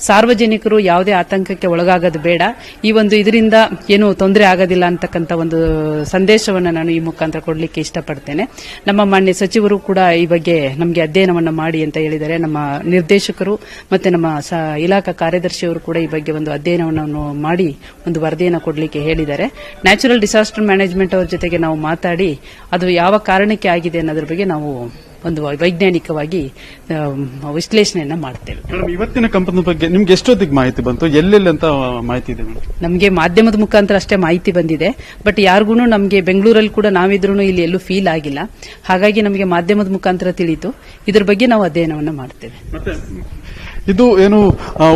ಸಾರ್ವಜನಿಕರು ಯಾವುದೇ ಆತಂಕಕ್ಕೆ ಒಳಗಾಗೋದು ಬೇಡ. ಈ ಒಂದು ಇದರಿಂದ ಏನು ತೊಂದರೆ ಆಗೋದಿಲ್ಲ ಅಂತಕ್ಕಂಥ ಒಂದು ಸಂದೇಶವನ್ನು ನಾನು ಈ ಮುಖಾಂತರ ಕೊಡಲಿಕ್ಕೆ ಇಷ್ಟಪಡ್ತೇನೆ. ನಮ್ಮ ಮಾನ್ಯ ಸಚಿವರು ಕೂಡ ಈ ಬಗ್ಗೆ ನಮಗೆ ಅಧ್ಯಯನವನ್ನು ಮಾಡಿ ಅಂತ ಹೇಳಿದ್ದಾರೆ. ನಮ್ಮ ನಿರ್ದೇಶಕರು ಮತ್ತೆ ನಮ್ಮ ಇಲಾಖಾ ಕಾರ್ಯದರ್ಶಿಯವರು ಕೂಡ ಈ ಬಗ್ಗೆ ಒಂದು ಅಧ್ಯಯನವನ್ನು ಮಾಡಿ ಒಂದು ವರದಿಯನ್ನು ಕೊಡಲಿಕ್ಕೆ ಹೇಳಿದ್ದಾರೆ. ನ್ಯಾಚುರಲ್ ಡಿಸಾಸ್ಟರ್ ಮ್ಯಾನೇಜ್ಮೆಂಟ್ ಅವರ ಜೊತೆಗೆ ನಾವು ಮಾತಾಡಿ ಅದು ಯಾವ ಕಾರಣಕ್ಕೆ ಆಗಿದೆ ಅನ್ನೋದ್ರ ಬಗ್ಗೆ ನಾವು ಒಂದು ವೈಜ್ಞಾನಿಕವಾಗಿ ವಿಶ್ಲೇಷಣೆಯನ್ನ ಮಾಡ್ತೇವೆ. ಇವತ್ತಿನ ಕಂಪನಿ ಬಗ್ಗೆ ನಿಮ್ಗೆ ಎಷ್ಟೊತ್ತಿಗೆ ಮಾಹಿತಿ ಬಂತು? ಎಲ್ಲೆಲ್ಲಿ ಅಂತ ಮಾಹಿತಿ ಇದೆ? ನಮಗೆ ಮಾಧ್ಯಮದ ಮುಖಾಂತರ ಅಷ್ಟೇ ಮಾಹಿತಿ ಬಂದಿದೆ. ಬಟ್ ಯಾರಿಗೂ ನಮಗೆ ಬೆಂಗಳೂರಲ್ಲಿ ಕೂಡ ನಾವಿದ್ರೂ ಇಲ್ಲಿ ಎಲ್ಲೂ ಫೀಲ್ ಆಗಿಲ್ಲ. ಹಾಗಾಗಿ ನಮಗೆ ಮಾಧ್ಯಮದ ಮುಖಾಂತರ ತಿಳಿಯಿತು. ಇದ್ರ ಬಗ್ಗೆ ನಾವು ಅಧ್ಯಯನವನ್ನ ಮಾಡ್ತೇವೆ. ಇದು ಏನು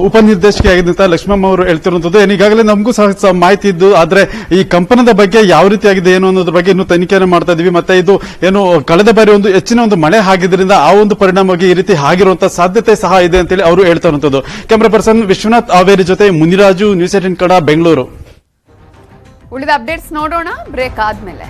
ಉಪನಿರ್ದೇಶಕಿ ಆಗಿದ್ದಂತ ಲಕ್ಷ್ಮಮ್ಮ ಅವರು ಹೇಳ್ತಿರುವಂತದ್ದು. ಈಗಾಗಲೇ ನಮಗೂ ಸಹ ಮಾಹಿತಿ ಇದ್ದು, ಆದ್ರೆ ಈ ಕಂಪನದ ಬಗ್ಗೆ ಯಾವ ರೀತಿ ಆಗಿದೆ ಏನು ಅನ್ನೋದ್ರ ಬಗ್ಗೆ ಇನ್ನೂ ತನಿಖೆಯನ್ನು ಮಾಡ್ತಾ ಇದೀವಿ. ಮತ್ತೆ ಇದು ಏನು ಕಳೆದ ಬಾರಿ ಒಂದು ಹೆಚ್ಚಿನ ಒಂದು ಮಳೆ ಆಗಿದ್ರಿಂದ ಆ ಒಂದು ಪರಿಣಾಮವಾಗಿ ಈ ರೀತಿ ಆಗಿರುವಂತಹ ಸಾಧ್ಯತೆ ಸಹ ಇದೆ ಅಂತೇಳಿ ಅವರು ಹೇಳ್ತಾ ಇರುವಂತದ್ದು. ಕ್ಯಾಮರಾ ಪರ್ಸನ್ ವಿಶ್ವನಾಥ್ ಆವೇರಿ ಜೊತೆ ಮುನಿರಾಜು, ನ್ಯೂಸ್ 18 ಕನ್ನಡ, ಬೆಂಗಳೂರು. ಉಳಿದ ಅಪ್ಡೇಟ್ಸ್ ನೋಡೋಣ ಬ್ರೇಕ್ ಆದ್ಮೇಲೆ.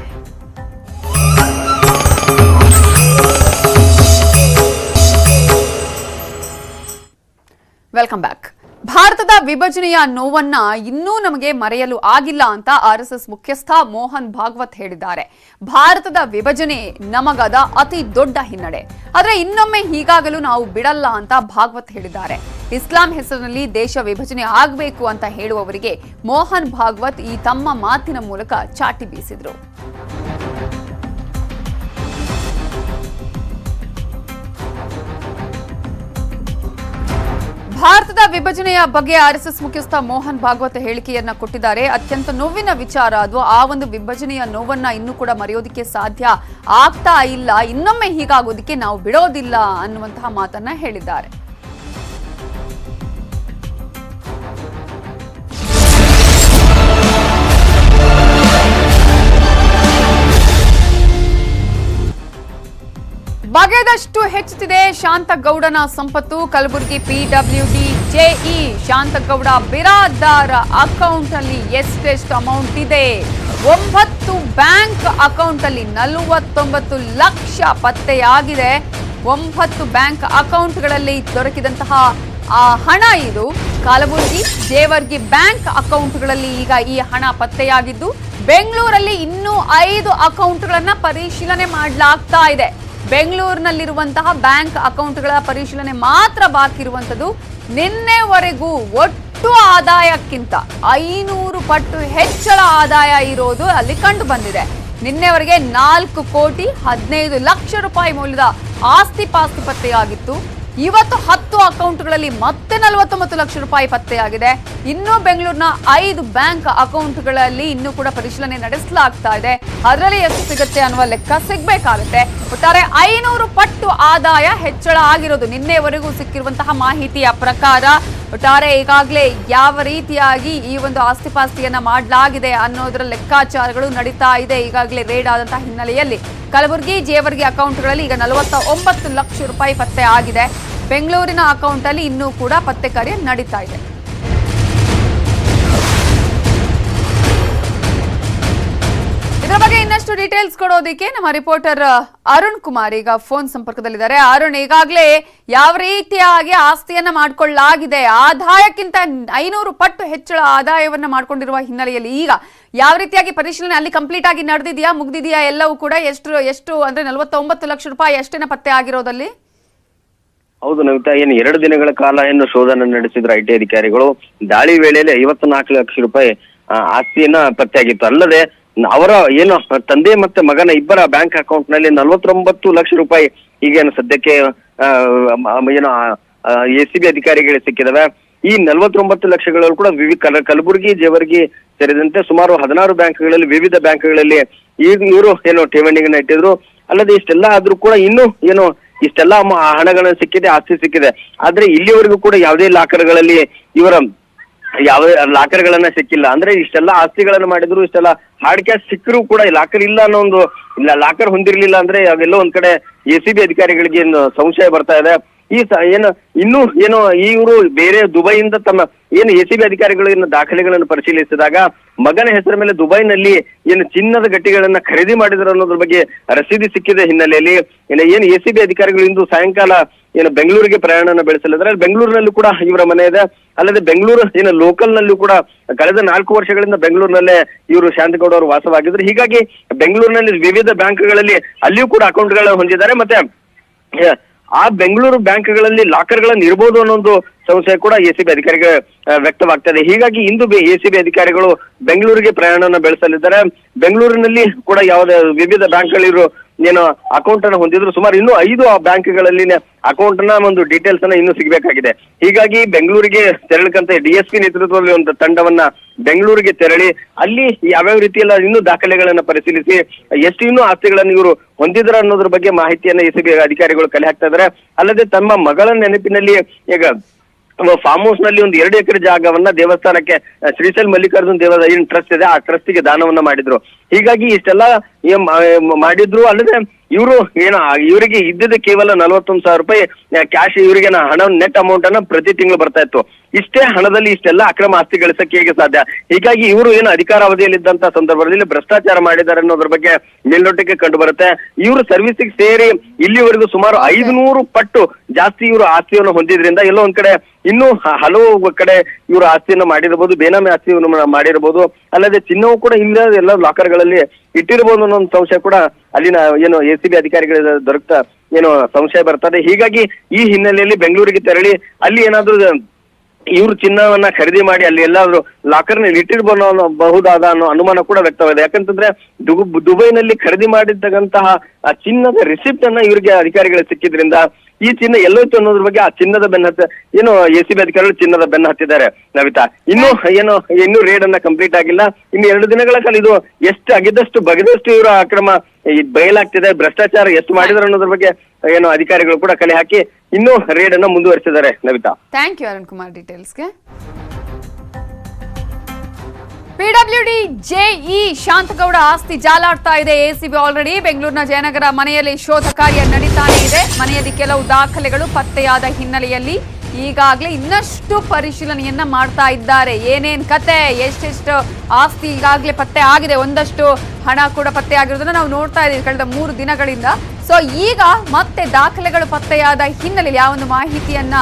Welcome back. ಭಾರತದ ವಿಭಜನೆಯ ನೋವನ್ನ ಇನ್ನೂ ನಮಗೆ ಮರೆಯಲು ಆಗಿಲ್ಲ ಅಂತ ಆರ್ಎಸ್ಎಸ್ ಮುಖ್ಯಸ್ಥ ಮೋಹನ್ ಭಾಗವತ್ ಹೇಳಿದ್ದಾರೆ. ಭಾರತದ ವಿಭಜನೆ ನಮಗಾದ ಅತಿ ದೊಡ್ಡ ಹಿನ್ನಡೆ, ಆದ್ರೆ ಇನ್ನೊಮ್ಮೆ ಹೀಗಾಗಲು ನಾವು ಬಿಡಲ್ಲ ಅಂತ ಭಾಗವತ್ ಹೇಳಿದ್ದಾರೆ. ಇಸ್ಲಾಂ ಹೆಸರಿನಲ್ಲಿ ದೇಶ ವಿಭಜನೆ ಆಗಬೇಕು ಅಂತ ಹೇಳುವವರಿಗೆ ಮೋಹನ್ ಭಾಗವತ್ ಈ ತಮ್ಮ ಮಾತಿನ ಮೂಲಕ ಚಾಟಿ ಬೀಸಿದ್ರು. ಭಾರತದ ವಿಭಜನೆಯ ಬಗ್ಗೆ ಆರ್ಎಸ್ಎಸ್ ಮುಖ್ಯಸ್ಥ ಮೋಹನ್ ಭಾಗವತ್ ಹೇಳಿಕೆಯನ್ನ ಕೊಟ್ಟಿದ್ದಾರೆ. ಅತ್ಯಂತ ನೋವಿನ ವಿಚಾರ ಅದು. ಆ ಒಂದು ವಿಭಜನೆಯ ನೋವನ್ನ ಇನ್ನೂ ಕೂಡ ಮರೆಯೋದಿಕ್ಕೆ ಸಾಧ್ಯ ಆಗ್ತಾ ಇಲ್ಲ. ಇನ್ನೊಮ್ಮೆ ಹೀಗಾಗೋದಿಕ್ಕೆ ನಾವು ಬಿಡೋದಿಲ್ಲ ಅನ್ನುವಂತಹ ಮಾತನ್ನ ಹೇಳಿದ್ದಾರೆ. ಬಗೆದಷ್ಟು ಹೆಚ್ಚುತ್ತಿದೆ ಶಾಂತಗೌಡನ ಸಂಪತ್ತು. Kalaburagi PWD JE Shantagouda Biradar account ಅಲ್ಲಿ ಎಷ್ಟೆಷ್ಟು ಅಮೌಂಟ್ ಇದೆ? 9 ಬ್ಯಾಂಕ್ ಅಕೌಂಟ್ ಅಲ್ಲಿ 49 ಲಕ್ಷ ಪತ್ತೆಯಾಗಿದೆ. 9 ಬ್ಯಾಂಕ್ ಅಕೌಂಟ್ಗಳಲ್ಲಿ ದೊರಕಿದಂತಹ ಹಣ ಇದು. ಕಲಬುರಗಿ, ಜೇವರ್ಗಿ ಬ್ಯಾಂಕ್ ಅಕೌಂಟ್ಗಳಲ್ಲಿ ಈಗ ಈ ಹಣ ಪತ್ತೆಯಾಗಿದ್ದು ಬೆಂಗಳೂರಲ್ಲಿ ಇನ್ನೂ 5 ಅಕೌಂಟ್ಗಳನ್ನ ಪರಿಶೀಲನೆ ಮಾಡಲಾಗ್ತಾ ಇದೆ. ಬೆಂಗಳೂರಿನಲ್ಲಿರುವಂತಹ ಬ್ಯಾಂಕ್ ಅಕೌಂಟ್ಗಳ ಪರಿಶೀಲನೆ ಮಾತ್ರ ಬಾಕಿ ಇರುವಂತದ್ದು. ನಿನ್ನೆವರೆಗೂ ಒಟ್ಟು ಆದಾಯಕ್ಕಿಂತ 500 ಪಟ್ಟು ಹೆಚ್ಚಳ ಆದಾಯ ಇರೋದು ಅಲ್ಲಿ ಕಂಡು ಬಂದಿದೆ. ನಿನ್ನೆವರೆಗೆ 4,15,00,000 ರೂಪಾಯಿ ಮೌಲ್ಯದ ಆಸ್ತಿ ಪಾಸ್ತಿ ಪತ್ತೆಯಾಗಿತ್ತು. ಇವತ್ತು 10 ಅಕೌಂಟ್ಗಳಲ್ಲಿ ಮತ್ತೆ 49 ಲಕ್ಷ ರೂಪಾಯಿ ಪತ್ತೆಯಾಗಿದೆ. ಇನ್ನು ಬೆಂಗಳೂರಿನ 5 ಬ್ಯಾಂಕ್ ಅಕೌಂಟ್ಗಳಲ್ಲಿ ಇನ್ನೂ ಕೂಡ ಪರಿಶೀಲನೆ ನಡೆಸಲಾಗ್ತಾ ಇದೆ. ಅದರಲ್ಲಿ ಎಷ್ಟು ಸಿಗುತ್ತೆ ಅನ್ನುವ ಲೆಕ್ಕ ಸಿಗಬೇಕಾಗುತ್ತೆ. ಒಟ್ಟಾರೆ 500 ಪಟ್ಟು ಆದಾಯ ಹೆಚ್ಚಳ ಆಗಿರೋದು ನಿನ್ನೆವರೆಗೂ ಸಿಕ್ಕಿರುವಂತಹ ಮಾಹಿತಿಯ ಪ್ರಕಾರ. ಒಟ್ಟಾರೆ ಈಗಾಗಲೇ ಯಾವ ರೀತಿಯಾಗಿ ಈ ಒಂದು ಆಸ್ತಿ ಪಾಸ್ತಿಯನ್ನ ಮಾಡಲಾಗಿದೆ ಅನ್ನೋದರ ಲೆಕ್ಕಾಚಾರಗಳು ನಡೀತಾ ಇದೆ. ಈಗಾಗಲೇ ರೇಡ್ ಆದಂತಹ ಹಿನ್ನೆಲೆಯಲ್ಲಿ ಕಲಬುರಗಿ, ಜೇವರ್ಗಿ ಅಕೌಂಟ್ಗಳಲ್ಲಿ ಈಗ 49 ಲಕ್ಷ ರೂಪಾಯಿ ಪತ್ತೆ ಆಗಿದೆ. ಬೆಂಗಳೂರಿನ ಅಕೌಂಟ್ ಅಲ್ಲಿ ಇನ್ನೂ ಕೂಡ ಪತ್ತೆ ಕಾರ್ಯ ನಡೀತಾ ಇದೆ. ಇದರ ಬಗ್ಗೆ ಇನ್ನಷ್ಟು ಡೀಟೇಲ್ಸ್ ಕೊಡೋದಕ್ಕೆ ನಮ್ಮ ರಿಪೋರ್ಟರ್ ಅರುಣ್ ಕುಮಾರ್ ಈಗ ಫೋನ್ ಸಂಪರ್ಕದಲ್ಲಿದ್ದಾರೆ. ಅರುಣ್, ಈಗಾಗಲೇ ಯಾವ ರೀತಿಯಾಗಿ ಆಸ್ತಿಯನ್ನ ಮಾಡ್ಕೊಳ್ಳಲಾಗಿದೆ, ಆದಾಯಕ್ಕಿಂತ 500 ಪಟ್ಟು ಹೆಚ್ಚಳ ಆದಾಯವನ್ನ ಮಾಡ್ಕೊಂಡಿರುವ ಹಿನ್ನೆಲೆಯಲ್ಲಿ ಈಗ ಯಾವ ರೀತಿಯಾಗಿ ಪರಿಶೀಲನೆ ಅಲ್ಲಿ ಕಂಪ್ಲೀಟ್ ಆಗಿ ನಡೆದಿದೆಯಾ, ಮುಗ್ದಿದೆಯಾ, ಎಲ್ಲವೂ ಕೂಡ ಎಷ್ಟು ಅಂದ್ರೆ 49 ಲಕ್ಷ ರೂಪಾಯಿ ಎಷ್ಟೇನ ಪತ್ತೆ ಆಗಿರೋದಲ್ಲಿ? ಹೌದು ನವಿತಾ, ಏನು 2 ದಿನಗಳ ಕಾಲ ಏನು ಶೋಧನ ನಡೆಸಿದ್ರು ಐಟಿ ಅಧಿಕಾರಿಗಳು. ದಾಳಿ ವೇಳೆಯಲ್ಲಿ 54 ಲಕ್ಷ ರೂಪಾಯಿ ಆಸ್ತಿಯನ್ನ ಪತ್ತೆಯಾಗಿತ್ತು. ಅಲ್ಲದೆ ಅವರ ಏನು ತಂದೆ ಮತ್ತೆ ಮಗನ ಇಬ್ಬರ ಬ್ಯಾಂಕ್ ಅಕೌಂಟ್ ನಲ್ಲಿ 49 ಲಕ್ಷ ರೂಪಾಯಿ ಈಗೇನು ಸದ್ಯಕ್ಕೆ ಏನು ಎಸಿಬಿ ಅಧಿಕಾರಿಗಳಿಗೆ ಸಿಕ್ಕಿದಾವೆ. ಈ 49 ಲಕ್ಷಗಳು ಕೂಡ ಕಲಬುರಗಿ, ಜೇವರ್ಗಿ ಸೇರಿದಂತೆ ಸುಮಾರು 16 ಬ್ಯಾಂಕ್ಗಳಲ್ಲಿ, ವಿವಿಧ ಬ್ಯಾಂಕ್ಗಳಲ್ಲಿ ಇವರು ಏನು ಠೇವಣಿಗಳನ್ನ ಇಟ್ಟಿದ್ರು. ಅಲ್ಲದೆ ಇಷ್ಟೆಲ್ಲ ಆದ್ರೂ ಕೂಡ ಇನ್ನೂ ಏನು ಇಷ್ಟೆಲ್ಲ ಹಣಗಳನ್ನ ಸಿಕ್ಕಿದೆ, ಆಸ್ತಿ ಸಿಕ್ಕಿದೆ. ಆದ್ರೆ ಇಲ್ಲಿವರೆಗೂ ಕೂಡ ಯಾವುದೇ ಲಾಕರ್ಗಳಲ್ಲಿ ಇವರ ಯಾವ ಲಾಕರ್ಗಳನ್ನ ಸಿಕ್ಕಿಲ್ಲ. ಅಂದ್ರೆ ಇಷ್ಟೆಲ್ಲ ಆಸ್ತಿಗಳನ್ನ ಮಾಡಿದ್ರು, ಇಷ್ಟೆಲ್ಲ ಹಾರ್ಡ್ ಕ್ಯಾಶ್ ಸಿಕ್ಕರೂ ಕೂಡ ಲಾಕರ್ ಇಲ್ಲ ಅನ್ನೋ ಒಂದು ಲಾಕರ್ ಹೊಂದಿರ್ಲಿಲ್ಲ ಅಂದ್ರೆ ಅವೆಲ್ಲೋ ಒಂದ್ ಕಡೆ ಎಸಿಬಿ ಅಧಿಕಾರಿಗಳಿಗೆ ಏನು ಸಂಶಯ ಬರ್ತಾ ಇದೆ. ಇನ್ನು ಇವರು ಬೇರೆ ದುಬೈಯಿಂದ ತಮ್ಮ ಏನು ಎಸಿಬಿ ಅಧಿಕಾರಿಗಳು ದಾಖಲೆಗಳನ್ನು ಪರಿಶೀಲಿಸಿದಾಗ ಮಗನ ಹೆಸರ ಮೇಲೆ ದುಬೈನಲ್ಲಿ ಏನು ಚಿನ್ನದ ಗಟ್ಟಿಗಳನ್ನ ಖರೀದಿ ಮಾಡಿದ್ರು ಅನ್ನೋದ್ರ ಬಗ್ಗೆ ರಸೀದಿ ಸಿಕ್ಕಿದ ಹಿನ್ನೆಲೆಯಲ್ಲಿ ಏನು ಎಸಿಬಿ ಅಧಿಕಾರಿಗಳು ಇಂದು ಸಾಯಂಕಾಲ ಏನು ಬೆಂಗಳೂರಿಗೆ ಪ್ರಯಾಣನ ಬೆಳೆಸಲಿದ್ದಾರೆ. ಬೆಂಗಳೂರಿನಲ್ಲೂ ಕೂಡ ಇವರ ಮನೆ ಇದೆ. ಅಲ್ಲದೆ ಬೆಂಗಳೂರು ಏನು ಲೋಕಲ್ ನಲ್ಲೂ ಕೂಡ ಕಳೆದ 4 ವರ್ಷಗಳಿಂದ ಬೆಂಗಳೂರಿನಲ್ಲೇ ಇವರು ಶಾಂತಗೌಡ ಅವರು ವಾಸವಾಗಿದ್ರು. ಹೀಗಾಗಿ ಬೆಂಗಳೂರಿನಲ್ಲಿ ವಿವಿಧ ಬ್ಯಾಂಕ್ಗಳಲ್ಲಿ ಅಲ್ಲಿಯೂ ಕೂಡ ಅಕೌಂಟ್ಗಳನ್ನ ಹೊಂದಿದ್ದಾರೆ. ಮತ್ತೆ ಆ ಬೆಂಗಳೂರು ಬ್ಯಾಂಕ್ಗಳಲ್ಲಿ ಲಾಕರ್ಗಳನ್ನ ಇರ್ಬೋದು ಅನ್ನೋ ಒಂದು ಸಂಶಯ ಕೂಡ ಎಸಿಬಿ ಅಧಿಕಾರಿಗೆ ವ್ಯಕ್ತವಾಗ್ತದೆ. ಹೀಗಾಗಿ ಇಂದು ಎಸಿಬಿ ಅಧಿಕಾರಿಗಳು ಬೆಂಗಳೂರಿಗೆ ಪ್ರಯಾಣನ ಬೆಳೆಸಲಿದ್ದಾರೆ. ಬೆಂಗಳೂರಿನಲ್ಲಿ ಕೂಡ ಯಾವುದೇ ವಿವಿಧ ಬ್ಯಾಂಕ್ಗಳಿರು ಏನು ಅಕೌಂಟ್ ಅನ್ನ ಹೊಂದಿದ್ರು. ಸುಮಾರು ಇನ್ನೂ 5 ಬ್ಯಾಂಕ್ಗಳಲ್ಲಿ ಅಕೌಂಟ್ ನ ಒಂದು ಡೀಟೇಲ್ಸ್ ಅನ್ನ ಇನ್ನೂ ಸಿಗಬೇಕಾಗಿದೆ. ಹೀಗಾಗಿ ಬೆಂಗಳೂರಿಗೆ ತೆರಳಕಂತ ಡಿಎಸ್ಪಿ ನೇತೃತ್ವದಲ್ಲಿ ಒಂದು ತಂಡವನ್ನ ಬೆಂಗಳೂರಿಗೆ ತೆರಳಿ ಅಲ್ಲಿ ಯಾವ್ಯಾವ ರೀತಿಯಲ್ಲ ಇನ್ನೂ ದಾಖಲೆಗಳನ್ನ ಪರಿಶೀಲಿಸಿ ಎಷ್ಟು ಇನ್ನೂ ಆಸ್ತಿಗಳನ್ನು ಇವರು ಹೊಂದಿದ್ರ ಅನ್ನೋದ್ರ ಬಗ್ಗೆ ಮಾಹಿತಿಯನ್ನ ಎಸಿಬಿ ಅಧಿಕಾರಿಗಳು ಕಲೆ ಹಾಕ್ತಾ ಇದ್ದಾರೆ. ಅಲ್ಲದೆ ತಮ್ಮ ಮಗಳ ನೆನಪಿನಲ್ಲಿ ಈಗ ಫಾರ್ಮ್ ಹೌಸ್ ನಲ್ಲಿ ಒಂದು 2 ಎಕರೆ ಜಾಗವನ್ನ ದೇವಸ್ಥಾನಕ್ಕೆ ಶ್ರೀಶೈಲ್ ಮಲ್ಲಿಕಾರ್ಜುನ್ ಏನ್ ಟ್ರಸ್ಟ್ ಇದೆ ಆ ಟ್ರಸ್ಟಿಗೆ ದಾನವನ್ನ ಮಾಡಿದ್ರು. ಹೀಗಾಗಿ ಇಷ್ಟೆಲ್ಲ ಮಾಡಿದ್ರು. ಅಲ್ಲದೆ ಇವರು ಇವರಿಗೆ ಇದ್ದಿದ್ದು ಕೇವಲ 41,000 ರೂಪಾಯಿ ಕ್ಯಾಶ್ ಇವರಿಗೆ ಹಣ ನೆಟ್ ಅಮೌಂಟ್ ಅನ್ನ ಪ್ರತಿ ತಿಂಗಳು ಬರ್ತಾ ಇತ್ತು. ಇಷ್ಟೇ ಹಣದಲ್ಲಿ ಇಷ್ಟೆಲ್ಲ ಅಕ್ರಮ ಆಸ್ತಿ ಗಳಿಸಕ್ಕೆ ಹೇಗೆ ಸಾಧ್ಯ? ಹೀಗಾಗಿ ಇವರು ಏನು ಅಧಿಕಾರಾವಧಿಯಲ್ಲಿದ್ದಂತ ಸಂದರ್ಭದಲ್ಲಿ ಭ್ರಷ್ಟಾಚಾರ ಮಾಡಿದ್ದಾರೆ ಅನ್ನೋದ್ರ ಬಗ್ಗೆ ಮೇಲ್ನೋಟಕ್ಕೆ ಕಂಡು ಬರುತ್ತೆ. ಇವರು ಸರ್ವಿಸಿಗೆ ಸೇರಿ ಇಲ್ಲಿವರೆಗೂ ಸುಮಾರು 500 ಪಟ್ಟು ಜಾಸ್ತಿ ಇವರು ಆಸ್ತಿಯನ್ನು ಹೊಂದಿದ್ರಿಂದ ಎಲ್ಲೋ ಒಂದ್ ಕಡೆ ಇನ್ನೂ ಹಲವು ಕಡೆ ಇವರು ಆಸ್ತಿಯನ್ನು ಮಾಡಿರಬಹುದು, ಬೇನಾಮಿ ಆಸ್ತಿಯನ್ನು ಮಾಡಿರಬಹುದು. ಅಲ್ಲದೆ ಚಿನ್ನವೂ ಕೂಡ ಇಲ್ಲ ಎಲ್ಲ ಲಾಕರ್ಗಳಲ್ಲಿ ಇಟ್ಟಿರಬಹುದು ಅನ್ನೋ ಒಂದು ಸಂಶಯ ಕೂಡ ಅಲ್ಲಿನ ಏನು ಎಸಿಬಿ ಅಧಿಕಾರಿಗಳ ದೊರಕ್ತಾ ಏನು ಸಂಶಯ ಬರ್ತದೆ. ಹೀಗಾಗಿ ಈ ಹಿನ್ನೆಲೆಯಲ್ಲಿ ಬೆಂಗಳೂರಿಗೆ ತೆರಳಿ ಅಲ್ಲಿ ಏನಾದ್ರೂ ಇವರು ಚಿನ್ನವನ್ನ ಖರೀದಿ ಮಾಡಿ ಅಲ್ಲಿ ಎಲ್ಲಾದ್ರೂ ಲಾಕರ್ನಲ್ಲಿ ಇಟ್ಟಿರಬಹುದಾದ ಅನ್ನೋ ಅನುಮಾನ ಕೂಡ ವ್ಯಕ್ತವಾಗಿದೆ. ಯಾಕಂತಂದ್ರೆ ದುಬೈನಲ್ಲಿ ಖರೀದಿ ಮಾಡಿರ್ತಕ್ಕಂತಹ ಆ ಚಿನ್ನದ ರಿಸಿಪ್ಟ್ ಅನ್ನ ಇವರಿಗೆ ಅಧಿಕಾರಿಗಳು ಸಿಕ್ಕಿದ್ರಿಂದ ಈ ಚಿನ್ನ ಎಲ್ಲೋಯ್ತು ಅನ್ನೋದ್ರ ಬಗ್ಗೆ ಆ ಚಿನ್ನದ ಏನು ಎಸಿಬಿ ಅಧಿಕಾರಿಗಳು ಚಿನ್ನದ ಬೆನ್ನ ಹತ್ತಿದ್ದಾರೆ. ನವಿತಾ, ಇನ್ನೂ ರೇಡ್ ಅನ್ನ ಕಂಪ್ಲೀಟ್ ಆಗಿಲ್ಲ. ಇನ್ನು 2 ದಿನಗಳ ಕಾಲ ಇದು ಎಷ್ಟು ಆಗಿದ್ದಷ್ಟು ಬಗೆದಷ್ಟು ಇವರ ಅಕ್ರಮ ಬಯಲಾಗ್ತಿದೆ. ಭ್ರಷ್ಟಾಚಾರ ಎಷ್ಟು ಮಾಡಿದ್ರು ಅನ್ನೋದ್ರ ಬಗ್ಗೆ ಏನು ಅಧಿಕಾರಿಗಳು ಕೂಡ ಕಲೆ ಹಾಕಿ ಇನ್ನೂ ರೇಡ್ ಅನ್ನ ಮುಂದುವರಿಸಿದ್ದಾರೆ. ನವಿತಾ, ಥ್ಯಾಂಕ್ ಯು ಅರುಣ್ ಕುಮಾರ್ ಡೀಟೇಲ್ಸ್ಗೆ. ಪಿಡಬ್ಲ್ಯೂಡಿ ಜೆಇ ಶಾಂತಗೌಡ ಆಸ್ತಿ ಜಾಲಾಡ್ತಾ ಇದೆ. ಎಸಿಬಿ ಆಲ್ರೆಡಿ ಬೆಂಗಳೂರಿನ ಜಯನಗರ ಮನೆಯಲ್ಲಿ ಶೋಧ ಕಾರ್ಯ ನಡೀತಾನೆ ಇದೆ. ಮನೆಯಲ್ಲಿ ಕೆಲವು ದಾಖಲೆಗಳು ಪತ್ತೆಯಾದ ಹಿನ್ನೆಲೆಯಲ್ಲಿ ಈಗಾಗಲೇ ಇನ್ನಷ್ಟು ಪರಿಶೀಲನೆಯನ್ನ ಮಾಡ್ತಾ ಇದ್ದಾರೆ. ಏನೇನ್ ಕತೆ, ಎಷ್ಟೆಷ್ಟು ಆಸ್ತಿ ಈಗಾಗಲೇ ಪತ್ತೆ ಆಗಿದೆ, ಒಂದಷ್ಟು ಹಣ ಕೂಡ ಪತ್ತೆ ಆಗಿರೋದನ್ನ ನಾವು ನೋಡ್ತಾ ಇದ್ದೀವಿ ಕಳೆದ 3 ದಿನಗಳಿಂದ. ಸೊ ಈಗ ಮತ್ತೆ ದಾಖಲೆಗಳು ಪತ್ತೆಯಾದ ಹಿನ್ನೆಲೆಯಲ್ಲಿ ಆ ಒಂದು ಮಾಹಿತಿಯನ್ನ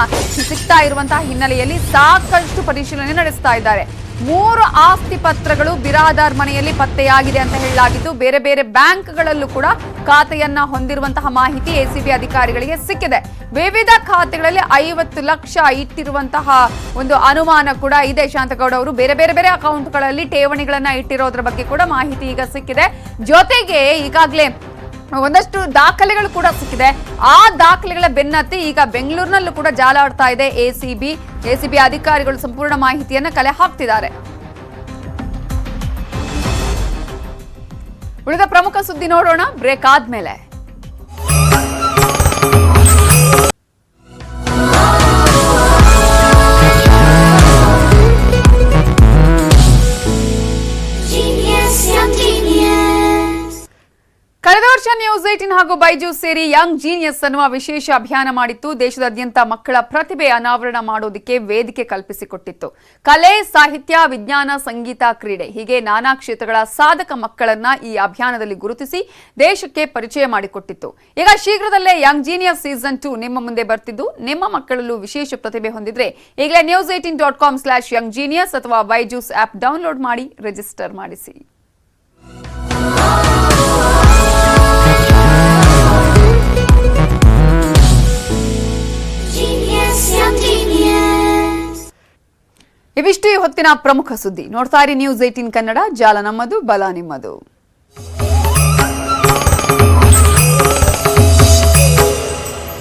ಸಿಗ್ತಾ ಇರುವಂತಹ ಹಿನ್ನೆಲೆಯಲ್ಲಿ ಸಾಕಷ್ಟು ಪರಿಶೀಲನೆ ನಡೆಸ್ತಾ ಇದ್ದಾರೆ. 3 ಆಸ್ತಿ ಪತ್ರಗಳು ಬಿರಾದಾರ್ ಮನೆಯಲ್ಲಿ ಪತ್ತೆಯಾಗಿದೆ ಅಂತ ಹೇಳಲಾಗಿದ್ದು ಬೇರೆ ಬೇರೆ ಬ್ಯಾಂಕ್ಗಳಲ್ಲೂ ಕೂಡ ಖಾತೆಯನ್ನ ಹೊಂದಿರುವಂತಹ ಮಾಹಿತಿ ಎಸಿಬಿ ಅಧಿಕಾರಿಗಳಿಗೆ ಸಿಕ್ಕಿದೆ. ವಿವಿಧ ಖಾತೆಗಳಲ್ಲಿ 50 ಲಕ್ಷ ಇಟ್ಟಿರುವಂತಹ ಒಂದು ಅನುಮಾನ ಕೂಡ ಇದೆ. ಶಾಂತಗೌಡ ಅವರು ಬೇರೆ ಬೇರೆ ಅಕೌಂಟ್ಗಳಲ್ಲಿ ಠೇವಣಿಗಳನ್ನ ಇಟ್ಟಿರೋದ್ರ ಬಗ್ಗೆ ಕೂಡ ಮಾಹಿತಿ ಈಗ ಸಿಕ್ಕಿದೆ. ಜೊತೆಗೆ ಈಗಾಗಲೇ ಒಂದಷ್ಟು ದಾಖಲೆಗಳು ಕೂಡ ಸಿಕ್ಕಿದೆ. ಆ ದಾಖಲೆಗಳ ಬೆನ್ನತ್ತಿ ಈಗ ಬೆಂಗಳೂರಿನಲ್ಲೂ ಕೂಡ ಜಾಲಾಡ್ತಾ ಇದೆ ಎಸಿಬಿ ಅಧಿಕಾರಿಗಳು ಸಂಪೂರ್ಣ ಮಾಹಿತಿಯನ್ನ ಕಲೆ ಹಾಕ್ತಿದ್ದಾರೆ. ಉಳಿದ ಪ್ರಮುಖ ಸುದ್ದಿ ನೋಡೋಣ ಬ್ರೇಕ್ ಆದ್ಮೇಲೆ. ಕಳೆದ ವರ್ಷ ನ್ಯೂಸ್ 18 ಹಾಗೂ ಬೈಜೂಸ್ ಸೇರಿ ಯಂಗ್ ಜೀನಿಯಸ್ ಅನ್ನುವ ವಿಶೇಷ ಅಭಿಯಾನ ಮಾಡಿತ್ತು. ದೇಶದಾದ್ಯಂತ ಮಕ್ಕಳ ಪ್ರತಿಭೆ ಅನಾವರಣ ಮಾಡೋದಕ್ಕೆ ವೇದಿಕೆ ಕಲ್ಪಿಸಿಕೊಟ್ಟಿತ್ತು. ಕಲೆ, ಸಾಹಿತ್ಯ, ವಿಜ್ಞಾನ, ಸಂಗೀತ, ಕ್ರೀಡೆ ಹೀಗೆ ನಾನಾ ಕ್ಷೇತ್ರಗಳ ಸಾಧಕ ಮಕ್ಕಳನ್ನ ಈ ಅಭಿಯಾನದಲ್ಲಿ ಗುರುತಿಸಿ ದೇಶಕ್ಕೆ ಪರಿಚಯ ಮಾಡಿಕೊಟ್ಟಿತ್ತು. ಈಗ ಶೀಘ್ರದಲ್ಲೇ ಯಂಗ್ ಜೀನಿಯಸ್ ಸೀಸನ್ 2 ನಿಮ್ಮ ಮುಂದೆ ಬರ್ತಿದ್ದು, ನಿಮ್ಮ ಮಕ್ಕಳಲ್ಲೂ ವಿಶೇಷ ಪ್ರತಿಭೆ ಹೊಂದಿದ್ರೆ ಈಗಲೇ news18.com/younggenius ಅಥವಾ ಬೈಜೂಸ್ ಆಪ್ ಡೌನ್ಲೋಡ್ ಮಾಡಿ ರಿಜಿಸ್ಟರ್ ಮಾಡಿಸಿ. ಇವಿಷ್ಟು ಈ ಹೊತ್ತಿನ ಪ್ರಮುಖ ಸುದ್ದಿ. ನೋಡ್ತಾ ಇರಿ ನ್ಯೂಸ್ 18 ಕನ್ನಡ. ಜಾಲ ನಮ್ಮದು, ಬಲ ನಿಮ್ಮದು.